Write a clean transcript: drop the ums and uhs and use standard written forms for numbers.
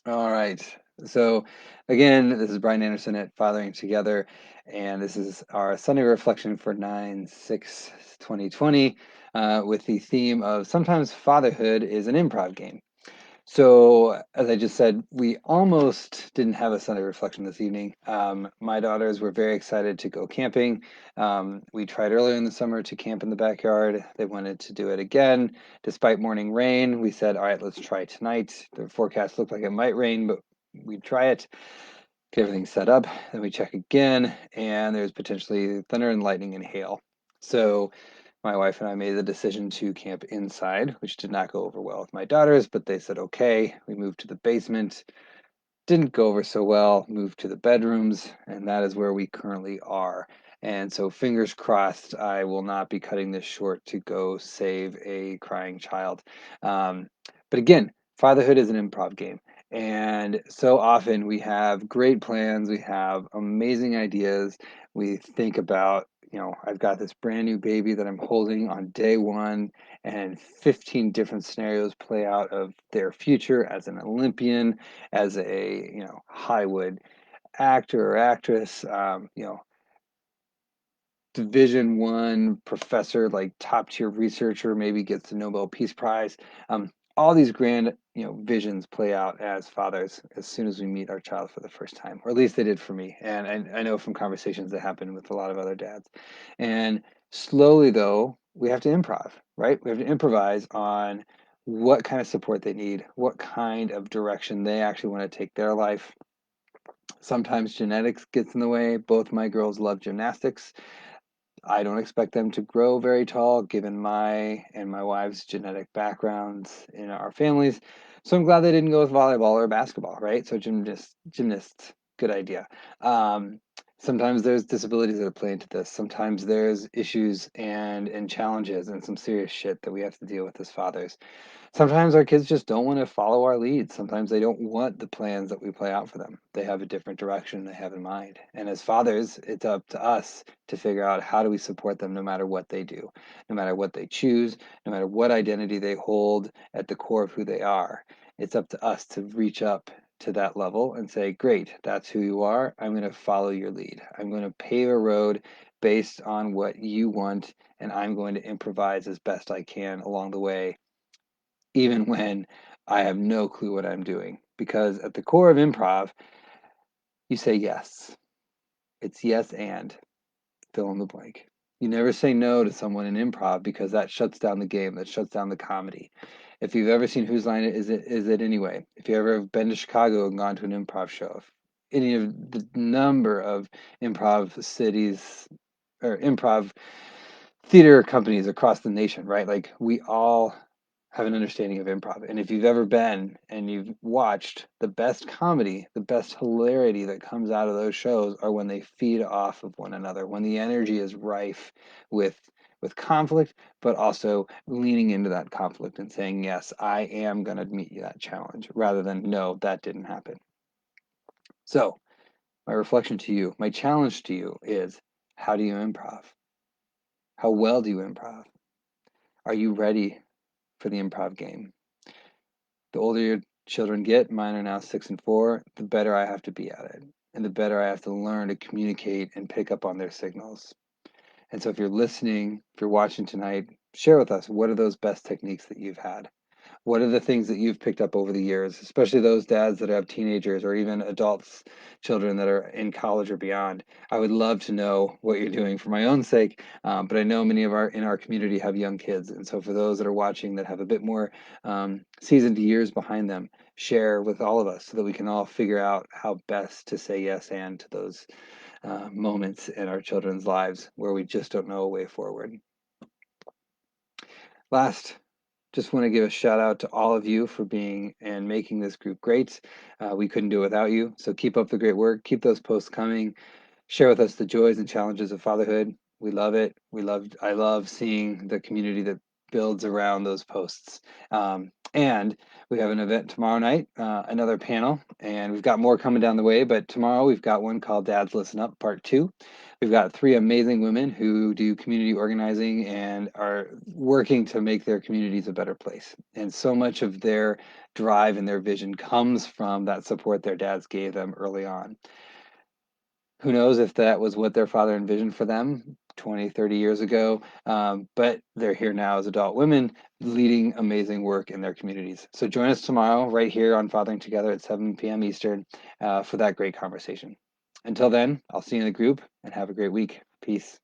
All right. So, again, this is Brian Anderson at Fathering Together, and this is our Sunday reflection for 9/6/2020 with the theme of sometimes fatherhood is an improv game. So, as I just said, we almost didn't have a Sunday reflection this evening. My daughters were very excited to go camping. We tried earlier in the summer to camp in the backyard. They wanted to do it again. Despite morning rain, we said, all right, let's try tonight. The forecast looked like it might rain, but we'd try it, get everything set up. Then we check again, and there's potentially thunder and lightning and hail. So, my wife and I made the decision to camp inside, which did not go over well with my daughters, but they said okay. We moved to the basement. Didn't go over so well. Moved to the bedrooms, and that is where we currently are. And so, fingers crossed, I will not be cutting this short to go save a crying child. Um, but again, fatherhood is an improv game. And so often we have great plans, we have amazing ideas. We think about, I've got this brand new baby that I'm holding on day one, and 15 different scenarios play out of their future as an Olympian, as a Hollywood actor or actress, Division 1 professor, like top tier researcher, maybe gets the Nobel Peace Prize. All these grand visions play out as fathers as soon as we meet our child for the first time, or at least they did for me. And I know from conversations that happen with a lot of other dads. And slowly though, we have to improv, right? We have to improvise on what kind of support they need, what kind of direction they actually want to take their life. Sometimes genetics gets in the way. Both my girls love gymnastics. I don't expect them to grow very tall given my and my wife's genetic backgrounds in our families. So I'm glad they didn't go with volleyball or basketball, right? So gymnasts, good idea. Um, Sometimes there's disabilities that play into this. Sometimes there's issues and challenges and some serious shit that we have to deal with as fathers. Sometimes our kids just don't want to follow our lead. Sometimes they don't want the plans that we play out for them. They have a different direction they have in mind. And as fathers, it's up to us to figure out how do we support them no matter what they do, no matter what they choose, no matter what identity they hold at the core of who they are. It's up to us to reach up to that level and say, great, that's who you are. I'm going to follow your lead. I'm going to pave a road based on what you want, and I'm going to improvise as best I can along the way, even when I have no clue what I'm doing. Because at the core of improv, you say yes. It's yes and fill in the blank. You never say no to someone in improv because that shuts down the game, that shuts down the comedy. If you've ever seen Whose Line Is It Anyway? If you ever have been to Chicago and gone to an improv show, if any of the number of improv cities or improv theater companies across the nation, right? Like we all have an understanding of improv. And if you've ever been and you've watched, the best comedy, the best hilarity that comes out of those shows are when they feed off of one another, when the energy is rife with conflict, but also leaning into that conflict and saying, yes, I am going to meet that challenge rather than, no, that didn't happen. So my reflection to you, my challenge to you is, how do you improv? How well do you improv? Are you ready for the improv game? The older your children get, mine are now 6 and 4, the better I have to be at it. And the better I have to learn to communicate and pick up on their signals. And so if you're listening, if you're watching tonight, share with us, what are those best techniques that you've had? What are the things that you've picked up over the years, especially those dads that have teenagers or even adults, children that are in college or beyond? I would love to know what you're doing for my own sake, but I know many of our in our community have young kids, and so for those that are watching that have a bit more seasoned years behind them, share with all of us so that we can all figure out how best to say yes and to those moments in our children's lives where we just don't know a way forward. Last, just want to give a shout out to all of you for being and making this group great. We couldn't do it without you. So keep up the great work. Keep those posts coming. Share with us the joys and challenges of fatherhood. We love it. I love seeing the community builds around those posts. And we have an event tomorrow night, another panel, and we've got more coming down the way. But tomorrow we've got one called Dads Listen Up, Part 2. We've got three amazing women who do community organizing and are working to make their communities a better place. And so much of their drive and their vision comes from that support their dads gave them early on. Who knows if that was what their father envisioned for them 20, 30 years ago, but they're here now as adult women leading amazing work in their communities. So join us tomorrow right here on Fathering Together at 7 p.m. Eastern for that great conversation. Until then, I'll see you in the group and have a great week. Peace.